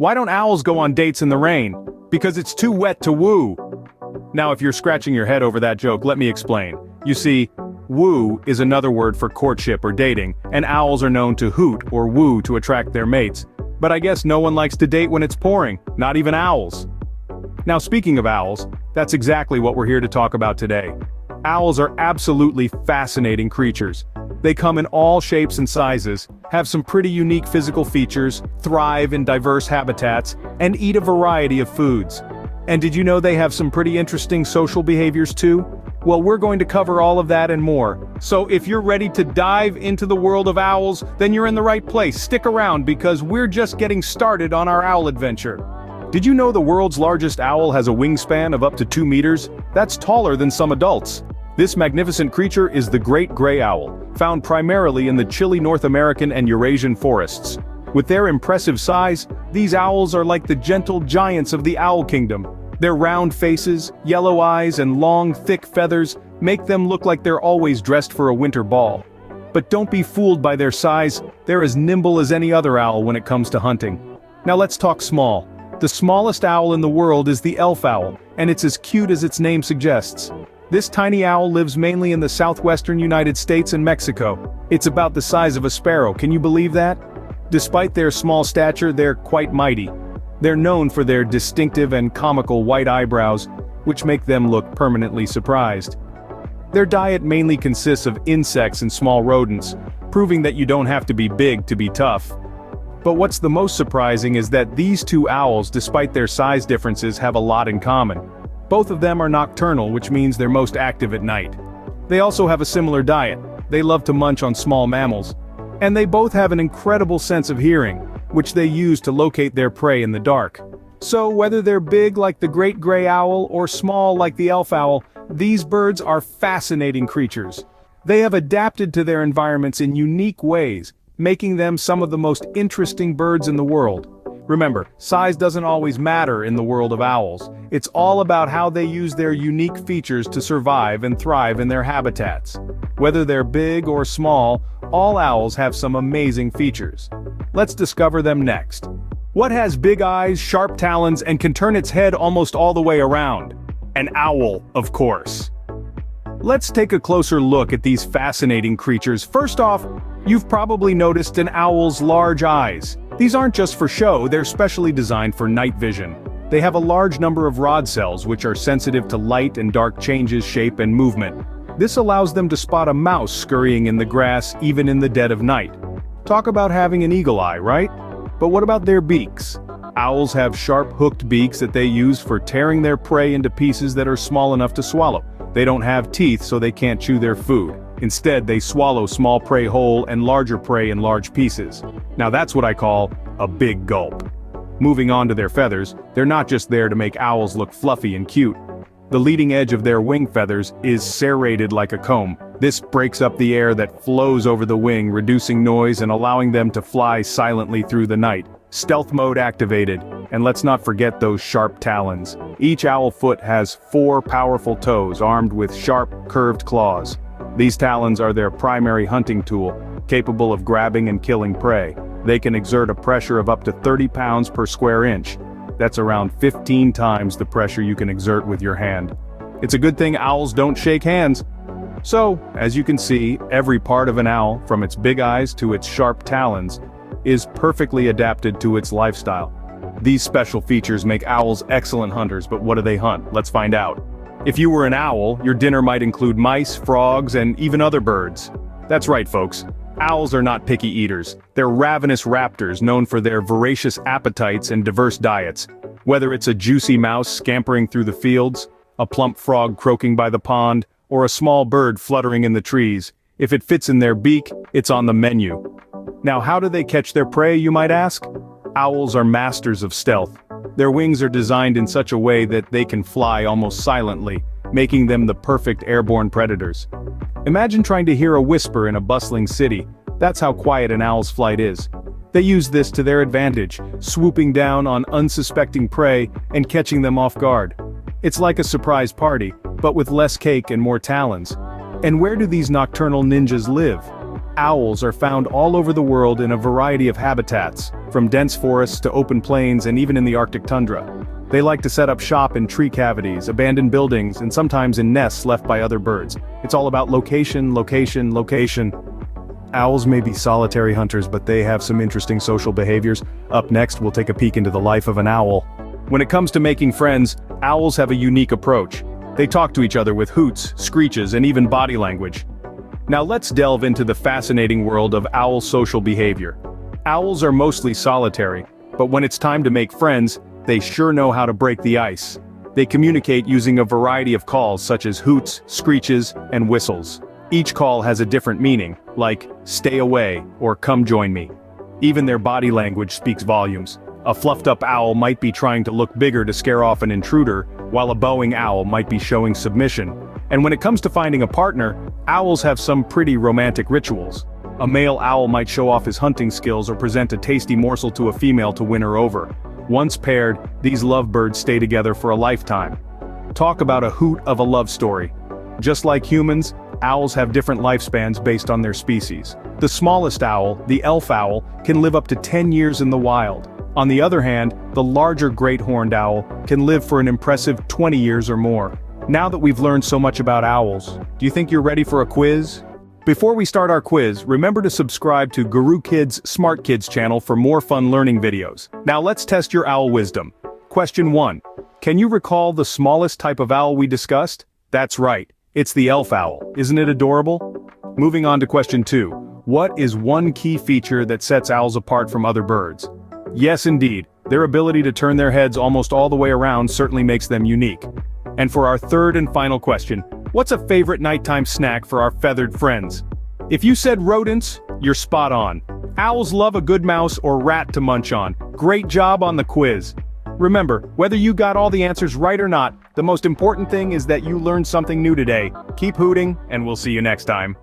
Why don't owls go on dates in the rain? Because it's too wet to woo. Now if you're scratching your head over that joke, let me explain. You see, woo is another word for courtship or dating, and owls are known to hoot or woo to attract their mates. But I guess no one likes to date when it's pouring, not even owls. Now speaking of owls, that's exactly what we're here to talk about today. Owls are absolutely fascinating creatures. They come in all shapes and sizes, have some pretty unique physical features, thrive in diverse habitats, and eat a variety of foods. And did you know they have some pretty interesting social behaviors too? Well, we're going to cover all of that and more. So if you're ready to dive into the world of owls, then you're in the right place. Stick around because we're just getting started on our owl adventure. Did you know the world's largest owl has a wingspan of up to 2 meters? That's taller than some adults. This magnificent creature is the great gray owl, found primarily in the chilly North American and Eurasian forests. With their impressive size, these owls are like the gentle giants of the owl kingdom. Their round faces, yellow eyes, and long, thick feathers make them look like they're always dressed for a winter ball. But don't be fooled by their size, they're as nimble as any other owl when it comes to hunting. Now let's talk small. The smallest owl in the world is the elf owl, and it's as cute as its name suggests. This tiny owl lives mainly in the southwestern United States and Mexico. It's about the size of a sparrow, can you believe that? Despite their small stature, they're quite mighty. They're known for their distinctive and comical white eyebrows, which make them look permanently surprised. Their diet mainly consists of insects and small rodents, proving that you don't have to be big to be tough. But what's the most surprising is that these two owls, despite their size differences, have a lot in common. Both of them are nocturnal, which means they're most active at night. They also have a similar diet. They love to munch on small mammals. And they both have an incredible sense of hearing, which they use to locate their prey in the dark. So whether they're big like the great gray owl or small like the elf owl, these birds are fascinating creatures. They have adapted to their environments in unique ways, making them some of the most interesting birds in the world. Remember, size doesn't always matter in the world of owls. It's all about how they use their unique features to survive and thrive in their habitats. Whether they're big or small, all owls have some amazing features. Let's discover them next. What has big eyes, sharp talons, and can turn its head almost all the way around? An owl, of course. Let's take a closer look at these fascinating creatures. First off, you've probably noticed an owl's large eyes. These aren't just for show, they're specially designed for night vision. They have a large number of rod cells which are sensitive to light and dark changes, shape, and movement. This allows them to spot a mouse scurrying in the grass even in the dead of night. Talk about having an eagle eye, right? But what about their beaks? Owls have sharp hooked beaks that they use for tearing their prey into pieces that are small enough to swallow. They don't have teeth, so they can't chew their food. Instead, they swallow small prey whole and larger prey in large pieces. Now that's what I call a big gulp. Moving on to their feathers, they're not just there to make owls look fluffy and cute. The leading edge of their wing feathers is serrated like a comb. This breaks up the air that flows over the wing, reducing noise and allowing them to fly silently through the night. Stealth mode activated, and let's not forget those sharp talons. Each owl foot has 4 powerful toes armed with sharp, curved claws. These talons are their primary hunting tool, capable of grabbing and killing prey. They can exert a pressure of up to 30 pounds per square inch. That's around 15 times the pressure you can exert with your hand. It's a good thing owls don't shake hands. So, as you can see, every part of an owl, from its big eyes to its sharp talons, is perfectly adapted to its lifestyle. These special features make owls excellent hunters, but what do they hunt? Let's find out. If you were an owl, your dinner might include mice, frogs, and even other birds. That's right, folks. Owls are not picky eaters. They're ravenous raptors known for their voracious appetites and diverse diets. Whether it's a juicy mouse scampering through the fields, a plump frog croaking by the pond, or a small bird fluttering in the trees, if it fits in their beak, it's on the menu. Now, how do they catch their prey, you might ask? Owls are masters of stealth. Their wings are designed in such a way that they can fly almost silently, making them the perfect airborne predators. Imagine trying to hear a whisper in a bustling city. That's how quiet an owl's flight is. They use this to their advantage, swooping down on unsuspecting prey and catching them off guard. It's like a surprise party, but with less cake and more talons. And where do these nocturnal ninjas live? Owls are found all over the world in a variety of habitats, from dense forests to open plains and even in the Arctic tundra. They like to set up shop in tree cavities, abandoned buildings, and sometimes in nests left by other birds. It's all about location, location, location. Owls may be solitary hunters, but they have some interesting social behaviors. Up next, we'll take a peek into the life of an owl. When it comes to making friends, owls have a unique approach. They talk to each other with hoots, screeches, and even body language. Now let's delve into the fascinating world of owl social behavior. Owls are mostly solitary, but when it's time to make friends, they sure know how to break the ice. They communicate using a variety of calls such as hoots, screeches, and whistles. Each call has a different meaning, like, stay away, or come join me. Even their body language speaks volumes. A fluffed-up owl might be trying to look bigger to scare off an intruder, while a bowing owl might be showing submission. And when it comes to finding a partner, owls have some pretty romantic rituals. A male owl might show off his hunting skills or present a tasty morsel to a female to win her over. Once paired, these lovebirds stay together for a lifetime. Talk about a hoot of a love story. Just like humans, owls have different lifespans based on their species. The smallest owl, the elf owl, can live up to 10 years in the wild. On the other hand, the larger great horned owl can live for an impressive 20 years or more. Now that we've learned so much about owls, do you think you're ready for a quiz? Before we start our quiz, remember to subscribe to HURUKIDZ Smart Kids channel for more fun learning videos. Now let's test your owl wisdom. Question 1. Can you recall the smallest type of owl we discussed? That's right, it's the elf owl. Isn't it adorable? Moving on to question 2. What is one key feature that sets owls apart from other birds? Yes indeed, their ability to turn their heads almost all the way around certainly makes them unique. And for our third and final question, what's a favorite nighttime snack for our feathered friends? If you said rodents, you're spot on. Owls love a good mouse or rat to munch on. Great job on the quiz. Remember, whether you got all the answers right or not, the most important thing is that you learned something new today. Keep hooting, and we'll see you next time.